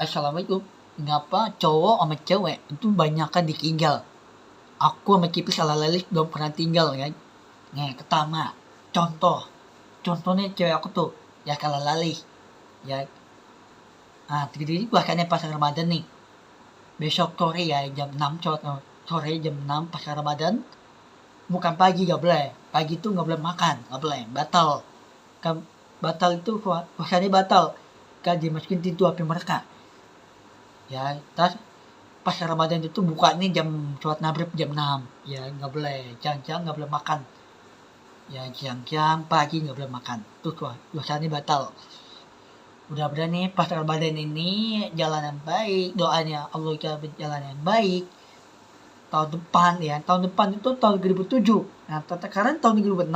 Assalamualaikum. Kenapa cowok sama cewek itu banyakan ditinggal? Aku sama Kipi salah lalik belum pernah tinggal kan. Nih, pertama, contoh. Contohnya cewek aku tuh, ya kalah lalih. Ya, jadi bahkannya pas Ramadan nih. Besok sore ya jam 6 sore jam 6 pas Ramadan. Bukan pagi gak boleh. Pagi tuh gak boleh makan, gak boleh. Batal. Kan, batal itu puasanya batal. Kan dimasukin pintu api mereka. Ya, tas pas Ramadan itu buka nih jam sholat maghrib jam 6 ya nggak boleh siang-siang nggak boleh makan ya siang-siang pagi nggak boleh makan tuh dosanya batal. Udah berani pas Ramadan ini jalan yang baik, doanya Allah kita berjalan yang baik. Tahun depan ya, tahun depan itu tahun 2007. Nah sekarang tahun 2006.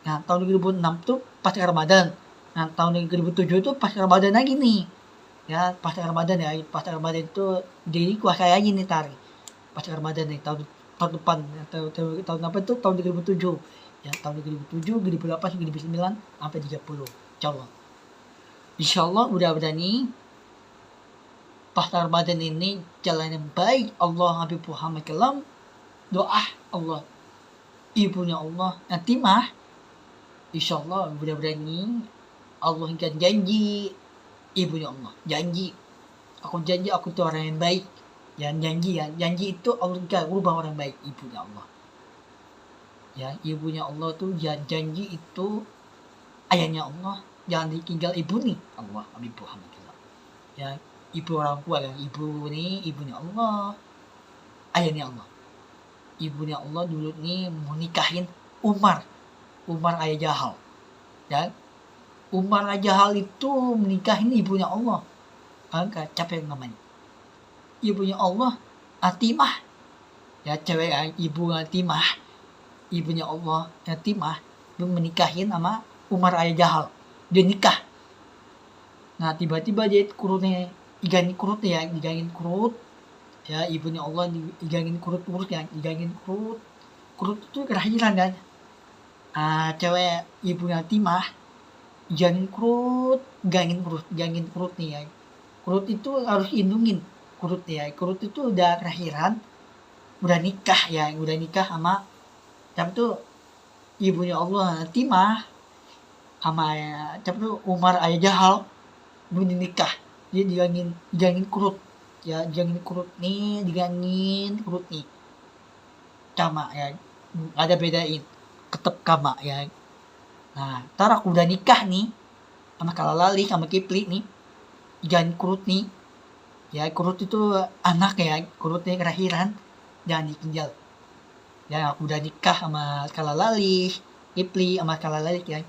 Nah tahun 2006 tuh pas Ramadan. Nah tahun 2007 itu pas Ramadan lagi nih ya, pas Ramadan ya, pas Ramadan itu jadi kuasa aja nih tarik pas Ramadan nih tahun depan tahun apa itu tahun 2007 ya, tahun 2007 2008 2009 sampai 30 insyaallah udah berani pas Ramadan ini jalan yang baik. Allah Habib Muhammad Kalam doa Allah ibunya Allah nanti mah insyaallah udah berani Allah kan janji ibunya Allah janji aku janji aku tuh orang yang baik ya, janji itu Allah gak rubah orang baik ibunya Allah ya, ibunya Allah tuh janji itu ayahnya Allah jangan ditinggal ibu nih Allah Habib Muhammad ya, ibu orang tua ya, ibu nih ibunya Allah ayahnya Allah ibunya Allah dulu nih mau nikahin Umar ayah Jahal ya, Umar ayah Jahal itu menikahin ibunya Allah agak capek namanya ibunya Allah Atimah ya, cewek ibu Atimah ibunya Allah Atimah menikahin sama Umar ayah Jahal dia nikah. Nah tiba-tiba dia kurutnya digangin kurut ya, digangin kurut ya, ibunya Allah digangin kurut ya, digangin kurut itu kelahiran kan. Cewek ibunya Atimah digangin kurut nih ya, kurut itu harus indungin kurut ya, kurut itu udah kelahiran udah nikah sama tapi tuh ibunya Allah Timah sama tapi tuh Umar ayah Jahal belum nikah dia digangin kurut ya, digangin kurut nih sama ya, ada bedain ketep kama ya. Nah ntar aku udah nikah nih sama Kalalali sama Kipli nih digangin kurut nih ya, kurut itu anak ya, kurutnya kelahiran jangan ditinggal ya. Aku udah nikah sama Kalalali Kipli sama Kalalali ya,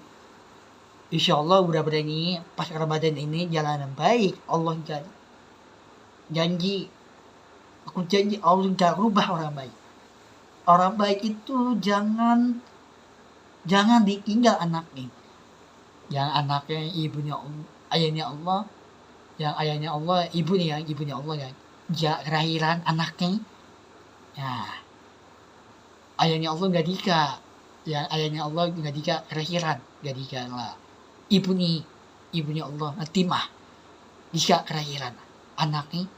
insyaallah udah berani pas Ramadan ini jalan yang baik. Allah janji aku janji Allah gak rubah orang baik itu jangan ditinggal anaknya yang anaknya ibunya ayahnya Allah yang ayahnya Allah ibunya Allah ya kelahiran anaknya ya, ayahnya Allah gak nikah yang ayahnya Allah gak nikah kelahiran gak nikah lah, ibunya Allah Atimah bisa kelahiran anaknya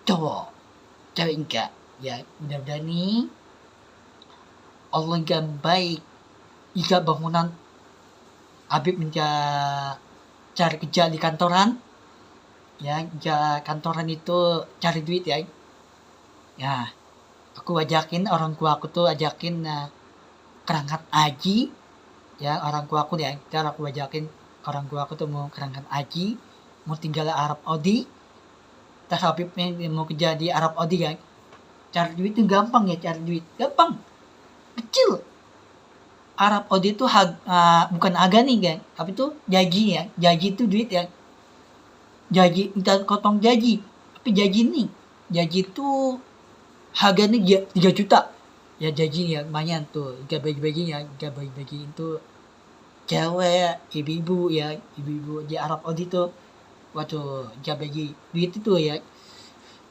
cowok cewek enggak ya. Mudah-mudahan nih Allah gak baik jika bangunan Habib cari kerja di kantoran ya, kantoran itu cari duit ya. Aku ajakin orang tua aku tuh ajakin kerangkat haji ya, orang tua aku ya, cara aku ajakin orang tua aku tuh mau kerangkat haji mau tinggal di Arab Saudi. Tas Habibnya mau kerja di Arab Saudi kan, cari duit itu gampang ya, gampang kecil. Arab Saudi itu bukan harga nih kan, tapi itu gaji ya, gaji itu duit ya, gaji kita potong gaji, tapi gaji itu harganya 3 juta ya, gaji ya lumayan tuh, bagi itu cewek ibu-ibu di Arab Saudi tuh waktu bagi duit itu ya,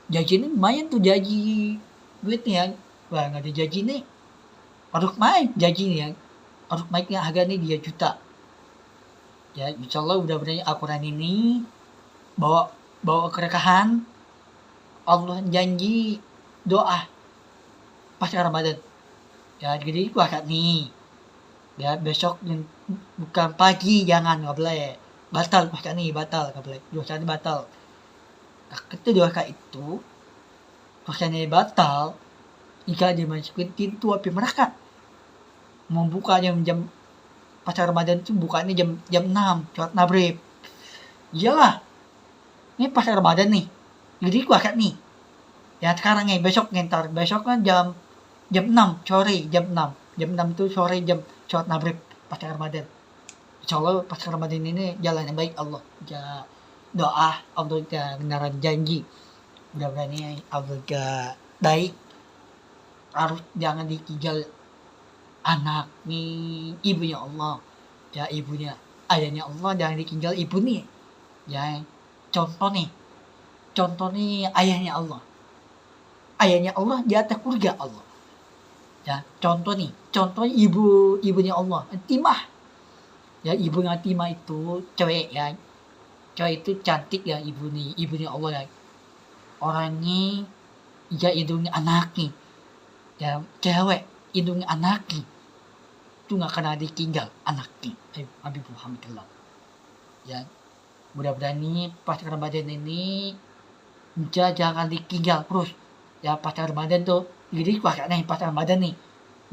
gaji ini lumayan tuh, gaji duitnya ya. Wah nggak ada gaji nih harus main gaji nih ya, harus naiknya harganya 3 juta ya. Insyaallah udah berani Al-Quran ini bawa bawa keberkahan. Allah janji doa pas Ramadan. Ya jadi puasa nih. Ya besok bukan pagi, jangan, nggak boleh. Batal puasa nih, batal, nggak boleh. Dosanya batal. Nah, ketika dosa itu dosanya batal jika dimasukin pintu api neraka. Membuka jam pas Ramadan itu bukanya jam 6 sholat maghrib. Iyalah, ini pas Ramadan nih, jadi puasa nih. Ya sekarang nih, besok ntar besok kan jam 6 sore, jam 6 itu sore, jam sholat maghrib pas Ramadan. Insya Allah pas Ramadan ini jalan yang baik Allah. Ya, doa Allah ya beneran janji. Mudah-mudahan ini Allah ya baik. Harus jangan ditinggal anak nih, ibunya Allah. Ya ibunya, ayahnya Allah jangan ditinggal ibu nih. Ya contoh nih ayahnya Allah. Ayahnya Allah di atas surga Allah. Ya contoh ibunya Allah, Timah. Ya ibunya Timah itu cewek ya. Cewek itu cantik ya ibunya Allah ya. Orangnya ya hidungnya anaknya. Ya cewek hidungnya anaknya. Itu nggak kena ditinggal anaknya. Habib Muhammad Allah. Ya mudah-mudahan ini pas Ramadan ini jangan ditinggal terus. Ya pas Ramadan tuh, jadi pas Ramadan nih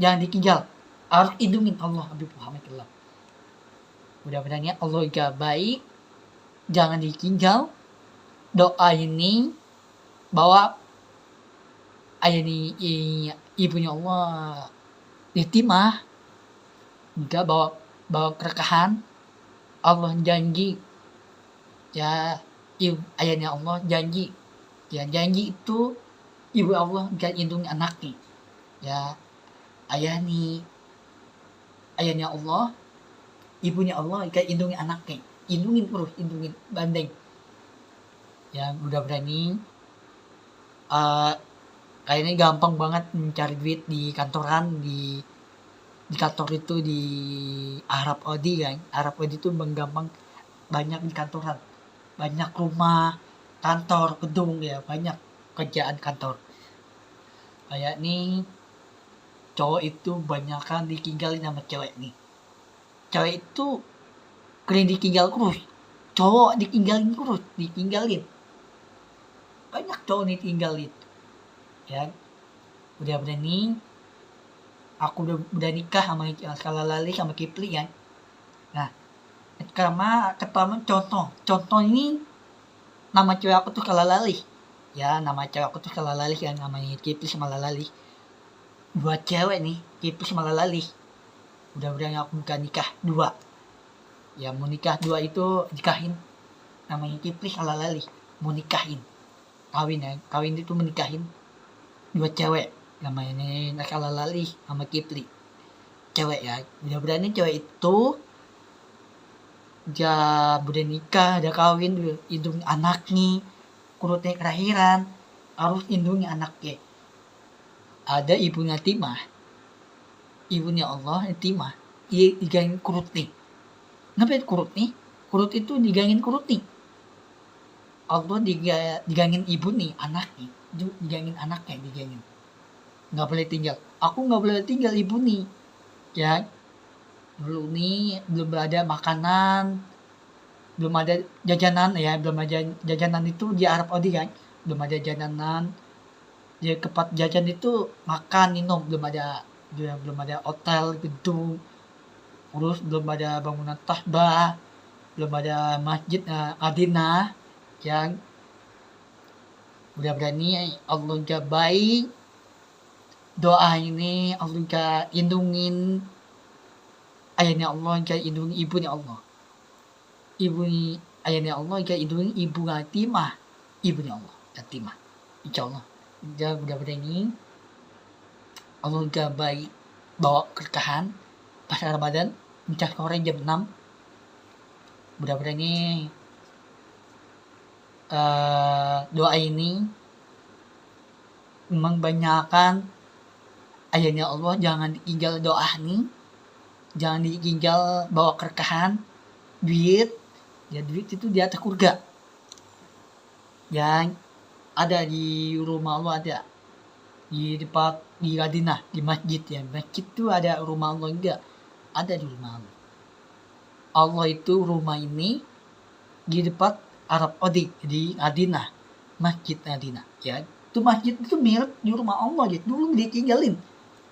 jangan ditinggal, harus hidungin Allah Habib Muhammad Allah. Mudah-mudahan ya Allah juga baik, jangan ditinggal. Doa ini bahwa ayah ini ibunya Allah ditimah, juga bawa keberkahan. Allah janji ya, ayahnya Allah janji ya, janji itu ibu Allah gak lindungi anaknya. Ya ayahnya Allah, ibunya Allah gak lindungi anaknya, lindungin terus, lindungin bandeng. Ya mudah-mudahan ini kayaknya gampang banget mencari duit di kantoran, di kantor itu di Arab Saudi kan. Arab Saudi itu gampang, banyak di kantoran, banyak rumah, kantor, gedung ya, banyak kerjaan kantor. Kayak nih cowok itu banyakan ditinggalin sama cewek nih. Cewek itu keren ditinggal terus, cowok ditinggalin. Banyak cowok ditinggalin. Ya udah nih, aku udah nikah sama Kalalali sama Kipli kan. Nah pertama contoh ini, nama cewek aku tuh Kalalali. Ya nama cewek aku tuh Kalalali kan, namanya Kipli sama Lalali. Buat cewek nih, Kipli sama Lalali. Mudah-mudahan aku nikah 2. Ya mau nikah 2 itu nikahin. Namanya Kipli sama Lalali, mau nikahin. Kawin itu menikahin 2 cewek. Namanya Kalalali sama Kipli. Cewek ya. Mudah-mudahan ini cewek itu udah nikah, udah kawin, hidung anaknya, kurutnya kelahiran, harus lindungi anaknya. Ada ibunya Timah, ibunya Allah Timah, dia digangin kurut nih. Ngapain kurut nih? Kurut itu digangin kurut nih. Allah digangin ibu nih, anaknya, digangin anaknya, digangin. Nggak boleh tinggal. Aku nggak boleh tinggal ibu nih. Ya, dulu nih belum ada makanan, belum ada jajanan ya, belum ada jajanan itu di Arab Saudi kan, belum ada jajanan. Di tempat jajan itu makan minum belum ada hotel gedung, terus belum ada bangunan tahbah, belum ada masjid Madinah yang mudah-mudahan ini Allah juga baik. Doa ini Allah juga lindungin ayahnya Allah, juga lindungi ibunya Allah, ayahnya Allah juga lindungi ibu Timah, ibunya Allah Timah. Insyaallah ya, mudah-mudahan ini Allah juga baik, bawa keberkahan pas Ramadan, mencah sore jam 6. Mudah-mudahan ini doa ini memang banyakkan ayahnya Allah, jangan ditinggal doa nih, jangan ditinggal bawa keberkahan, duit. Ya duit itu di atas surga. yang ada di rumah Allah, ada di tempat di Madinah, di masjid ya. Masjid itu ada rumah Allah enggak? Ada di rumah Allah. Allah itu rumah ini di depan Arab Saudi di Madinah, masjid Madinah ya. Itu masjid itu mirip di rumah Allah gitu. Dulu ditinggalin.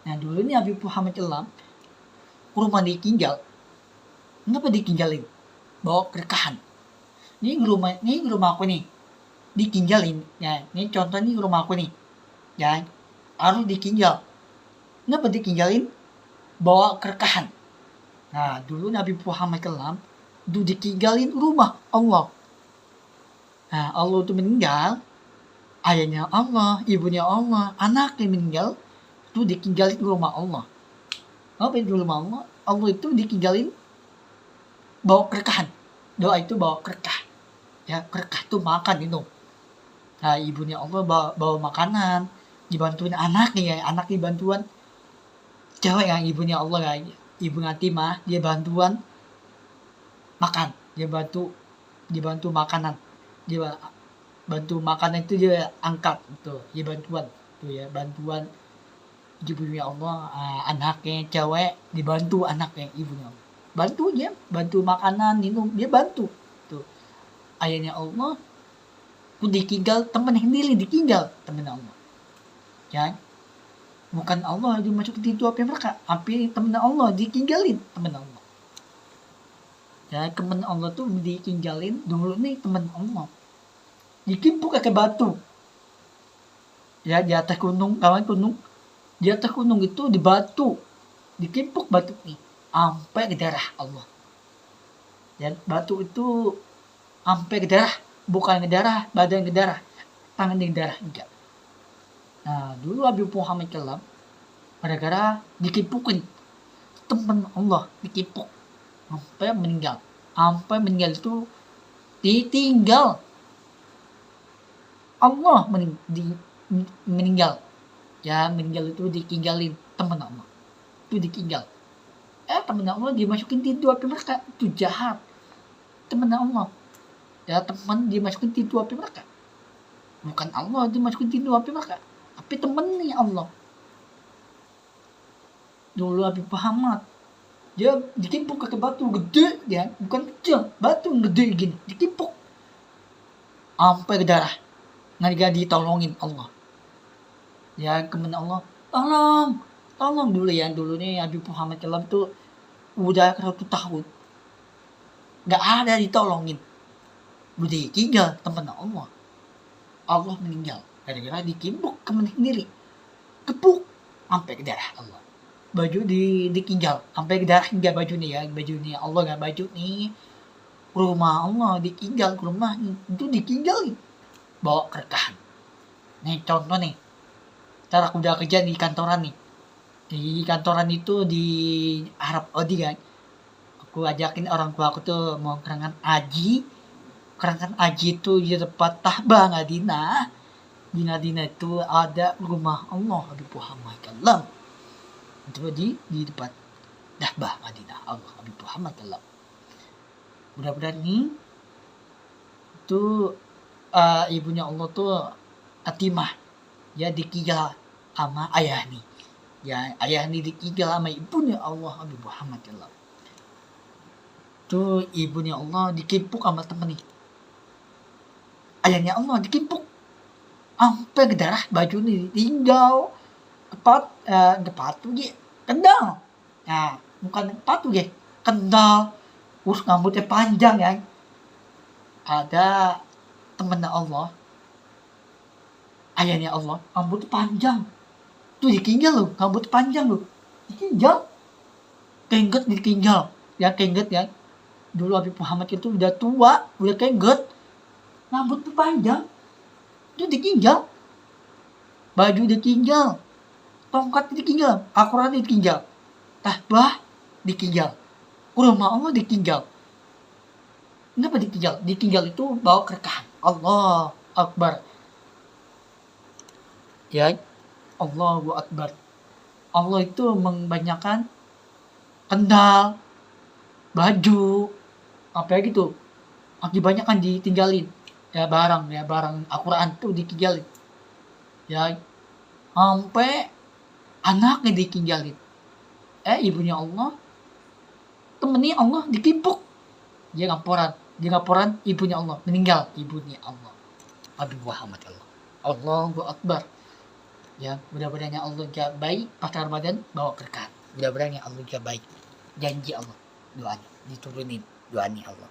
Nah dulu ini Habib Muhammad SAW rumah ditinggal. Kenapa ditinggalin? Bawa keberkahan. Ini rumah aku nih. Ditinggalin ya. Ini contoh nih rumah aku nih. Ya. Harus ditinggal. Kenapa ditinggalin? Bawa keberkahan. Nah, dulu Nabi Muhammad SAW itu ditinggalin rumah Allah. Nah, Allah itu meninggal. Ayahnya Allah, ibunya Allah, anaknya meninggal. Itu ditinggalin rumah Allah. Apa itu rumah Allah? Allah itu ditinggalin bawa keberkahan. Doa itu bawa berkah. Ya, berkah itu makan minum. Nah, ibunya Allah bawa makanan, dibantuin anaknya, anaknya bantuan cewek yang ibunya Allah ya, ibu Natimah, dia bantuan makan, dia bantu makanan, dia bantu makanan itu dia angkat itu, dia bantuan tuh ya, bantuan ibunya Allah, anaknya cewek dibantu anaknya ibunya Allah. Bantu dia, bantu makanan, minum, dia bantu. Tuh. Ayahnya Allah, ku ditinggal teman sendiri, ditinggal teman Allah. Ya. Bukan Allah dimasukin di api mereka, api teman Allah ditinggalin teman Allah. Ya, teman Allah tuh ditinggalin dulu nih teman Allah. Dikimpuk ke batu. Ya, di atas gunung, kawan gunung. Di atas gunung itu di batu. Dikimpuk batu nih. Sampai ke darah Allah. Ya, batu itu sampai ke darah, bukan ke darah, badan ke darah, tangan ke darah enggak. Nah, dulu Habib Muhammad SAW gara-gara dikimpukin teman Allah, dikipuk sampai meninggal. Sampai meninggal itu ditinggal. Allah meninggal. Ya, meninggal itu ditinggalin teman Allah. Itu ditinggal. Teman Allah dimasukin di api neraka, itu jahat. Teman Allah, ya teman dimasukin di api neraka. Bukan Allah dimasukin di api neraka, tapi temannya Allah. Dulu Habib Muhammad, dia dikimpuk ke batu gede ya, bukan kecil, batu gede gini, dikimpuk sampai ke darah, nggak ditolongin Allah. Ya kemen Allah, tolong dulu ya, dulu nih Habib Muhammad SAW tuh udah 100 tahun nggak ada ditolongin, udah ditinggal teman Allah meninggal gara-gara dikimpuk teman sendiri, kepuk sampai ke darah Allah, baju ditinggal sampai ke darah hingga baju nih ya, baju nih Allah nggak baju nih, rumah Allah ditinggal, rumah itu ditinggalin bawa keberkahan. Nih contoh nih, cara aku udah kerja di kantoran nih. Di kantoran itu di Arab Saudi kan. Aku ajakin orang tua aku tuh mau kerangan haji. Kerangan haji itu di tempat Tahbah Madinah. Di Madinah itu ada rumah Allah Habib Muhammad SAW. Itu di depan Tahbah Madinah Allah Habib Muhammad SAW. Mudah-mudahan nih itu ibunya Allah tuh Atimah ya ditinggal sama ayah nih. Ya, ayah ini ditinggal sama ibunya Allah Habib Muhammad SAW. Tuh ibunya Allah dikimpuk sama temen nih. Ayahnya Allah dikimpuk sampai ke darah, baju nih ditinggal. Kepatu ya, kendal. Nah, bukan kepatu ya, kendal. Terus rambutnya panjang ya. Ada temennya Allah, ayahnya Allah, rambutnya panjang. Tuh ditinggal loh, rambut panjang loh, ditinggal, kengget ditinggal, ya kengget ya. Dulu Habib Muhammad itu udah tua, udah kengget, rambut panjang, itu ditinggal, baju ditinggal, tongkat ditinggal, Al-Quran ditinggal, Tahbah ditinggal, rumah Allah ditinggal. Kenapa ditinggal? Ditinggal itu bawa keberkahan. Allah Akbar. Ya. Allahu Akbar. Allah itu membanyakan kendal, baju, apa gitu. Akibatnya kan ditinggalin. ya barang Al-Quran tuh ditinggalin ya, sampai anaknya ditinggalin, ibunya Allah, temennya Allah ditimpuk, dia laporan ibunya Allah meninggal, ibunya Allah. Nabi Muhammad Allah, Allahu Akbar. Ya, mudah-mudahan Allah baik pasar Ramadan bawa berkat. Mudah-mudahan Allah baik. Janji Allah, doanya diturunin doanya Allah.